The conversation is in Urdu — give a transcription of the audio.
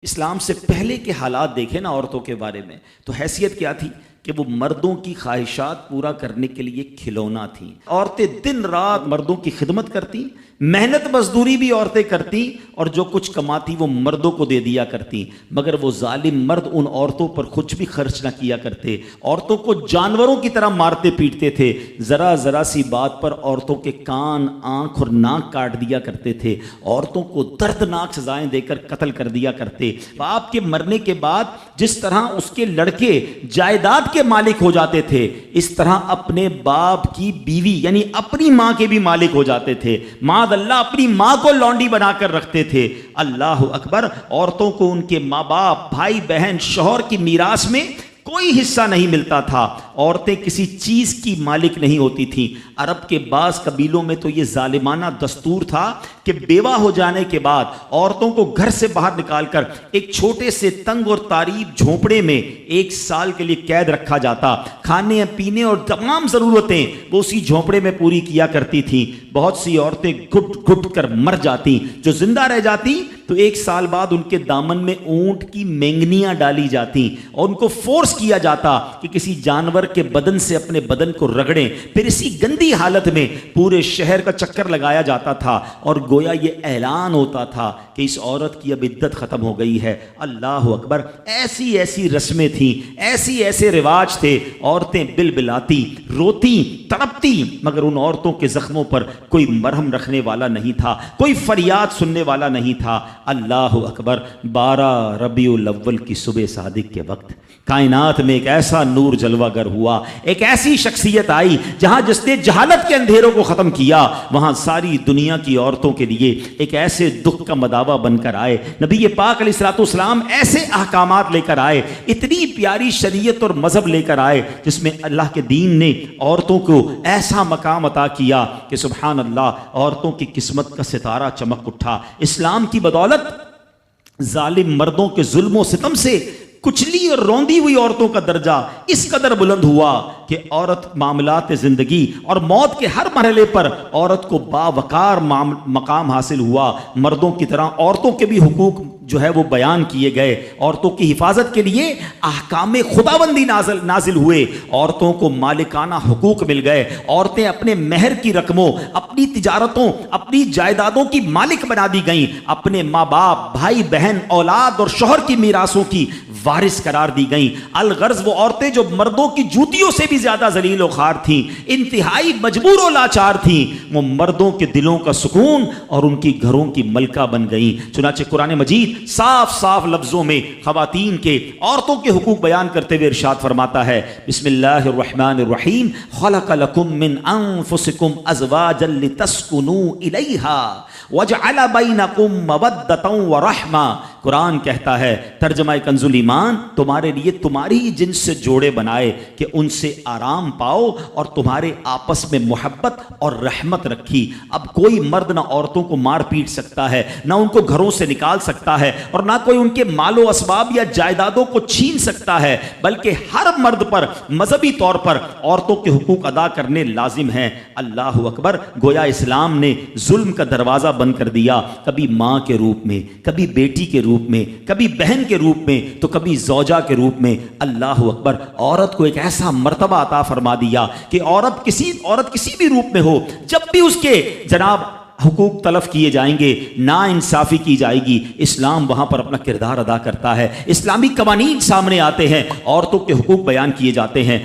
اسلام سے پہلے کے حالات دیکھیں نا عورتوں کے بارے میں، تو حیثیت کیا تھی کہ وہ مردوں کی خواہشات پورا کرنے کے لیے کھلونا تھیں۔ عورتیں دن رات مردوں کی خدمت کرتی، محنت مزدوری بھی عورتیں کرتی، اور جو کچھ کماتی وہ مردوں کو دے دیا کرتی، مگر وہ ظالم مرد ان عورتوں پر کچھ بھی خرچ نہ کیا کرتے، عورتوں کو جانوروں کی طرح مارتے پیٹتے تھے، ذرا ذرا سی بات پر عورتوں کے کان، آنکھ اور ناک کاٹ دیا کرتے تھے، عورتوں کو دردناک سزائیں دے کر قتل کر دیا کرتے۔ باپ کے مرنے کے بعد جس طرح اس کے لڑکے جائیداد کے مالک ہو جاتے تھے، اس طرح اپنے باپ کی بیوی یعنی اپنی ماں کے بھی مالک ہو جاتے تھے۔ معاذ اللہ اپنی ماں کو لونڈی بنا کر رکھتے تھے۔ اللہ اکبر۔ عورتوں کو ان کے ماں باپ، بھائی بہن، شوہر کی میراث میں کوئی حصہ نہیں ملتا تھا، عورتیں کسی چیز کی مالک نہیں ہوتی تھیں۔ عرب کے بعض قبیلوں میں تو یہ ظالمانہ دستور تھا کہ بیوہ ہو جانے کے بعد عورتوں کو گھر سے باہر نکال کر ایک چھوٹے سے تنگ اور تاریک جھونپڑے میں 1 سال کے لیے قید رکھا جاتا، کھانے پینے اور تمام ضرورتیں وہ اسی جھونپڑے میں پوری کیا کرتی تھیں۔ بہت سی عورتیں گھٹ گھٹ کر مر جاتی، جو زندہ رہ جاتی تو 1 سال بعد ان کے دامن میں اونٹ کی مینگنیاں ڈالی جاتی اور ان کو فورس کیا جاتا کہ کسی جانور کے بدن سے اپنے بدن کو رگڑیں، پھر اسی گندی حالت میں پورے شہر کا چکر لگایا جاتا تھا اور گویا یہ اعلان ہوتا تھا کہ اس عورت کی اب عدت ختم ہو گئی ہے۔ اللہ اکبر۔ ایسی ایسی رسمیں تھیں، ایسے رواج تھے، عورتیں بلبلاتی، روتی، تڑپتی، مگر ان عورتوں کے زخموں پر کوئی مرہم رکھنے والا نہیں تھا، کوئی فریاد سننے والا نہیں تھا۔ اللہ اکبر۔ 12 ربیع الاول کی صبح صادق کے وقت کائنات میں ایک ایسا نور جلوہ گر ہوا، ایک ایسی شخصیت آئی جہاں جس نے جہالت کے اندھیروں کو ختم کیا، وہاں ساری دنیا کی عورتوں کے لیے ایک ایسے دکھ کا مداوا بن کر آئے۔ نبی پاک علیہ الصلوۃ والسلام ایسے احکامات لے کر آئے، اتنی پیاری شریعت اور مذہب لے کر آئے جس میں اللہ کے دین نے عورتوں کو ایسا مقام عطا کیا کہ سبحان اللہ، عورتوں کی قسمت کا ستارہ چمک اٹھا۔ اسلام کی بدولت ظالم مردوں کے ظلم و ستم سے کچلی اور روندی ہوئی عورتوں کا درجہ اس قدر بلند ہوا کہ عورت معاملات زندگی اور موت کے ہر مرحلے پر عورت کو باوقار مقام حاصل ہوا۔ مردوں کی طرح عورتوں کے بھی حقوق جو ہے وہ بیان کیے گئے، عورتوں کی حفاظت کے لیے احکام خداوندی نازل ہوئے، عورتوں کو مالکانہ حقوق مل گئے، عورتیں اپنے مہر کی رقموں، اپنی تجارتوں، اپنی جائیدادوں کی مالک بنا دی گئیں، اپنے ماں باپ، بھائی بہن، اولاد اور شوہر کی میراثوں کی وارث قرار دی گئیں۔ الغرض وہ عورتیں جو مردوں کی جوتیوں سے بھی زیادہ ذلیل و خوار تھیں، انتہائی مجبور و لاچار تھیں، وہ مردوں کے دلوں کا سکون اور ان کی گھروں کی ملکہ بن گئیں۔ چنانچہ قرآن مجید صاف لفظوں میں خواتین کے، عورتوں کے حقوق بیان کرتے ہوئے ارشاد فرماتا ہے، بسم اللہ الرحمن الرحیم، خلق لکم من انفسکم ازواجا لتسکنوا الیہا وجعل بینکم مودۃ ورحمہ۔ قرآن کہتا ہے، ترجمہ کنز الایمان، تمہارے لیے تمہاری جنس سے جوڑے بنائے کہ ان سے آرام پاؤ اور تمہارے آپس میں محبت اور رحمت رکھی۔ اب کوئی مرد نہ عورتوں کو مار پیٹ سکتا ہے، نہ ان کو گھروں سے نکال سکتا ہے، اور نہ کوئی ان کے مال و اسباب یا جائیدادوں کو چھین سکتا ہے، بلکہ ہر مرد پر مذہبی طور پر عورتوں کے حقوق ادا کرنے لازم ہیں۔ اللہ اکبر۔ گویا اسلام نے ظلم کا دروازہ بند کر دیا، کبھی ماں کے روپ میں، کبھی بیٹی کے روپ میں، کبھی بہن کے روپ میں، تو کبھی زوجہ کے روپ میں۔ اللہ اکبر۔ عورت کو ایک ایسا مرتبہ عطا فرما دیا کہ عورت کسی بھی روپ میں ہو، جب بھی اس کے جناب حقوق تلف کیے جائیں گے، نا انصافی کی جائے گی، اسلام وہاں پر اپنا کردار ادا کرتا ہے، اسلامی قوانین سامنے آتے ہیں، عورتوں کے حقوق بیان کیے جاتے ہیں۔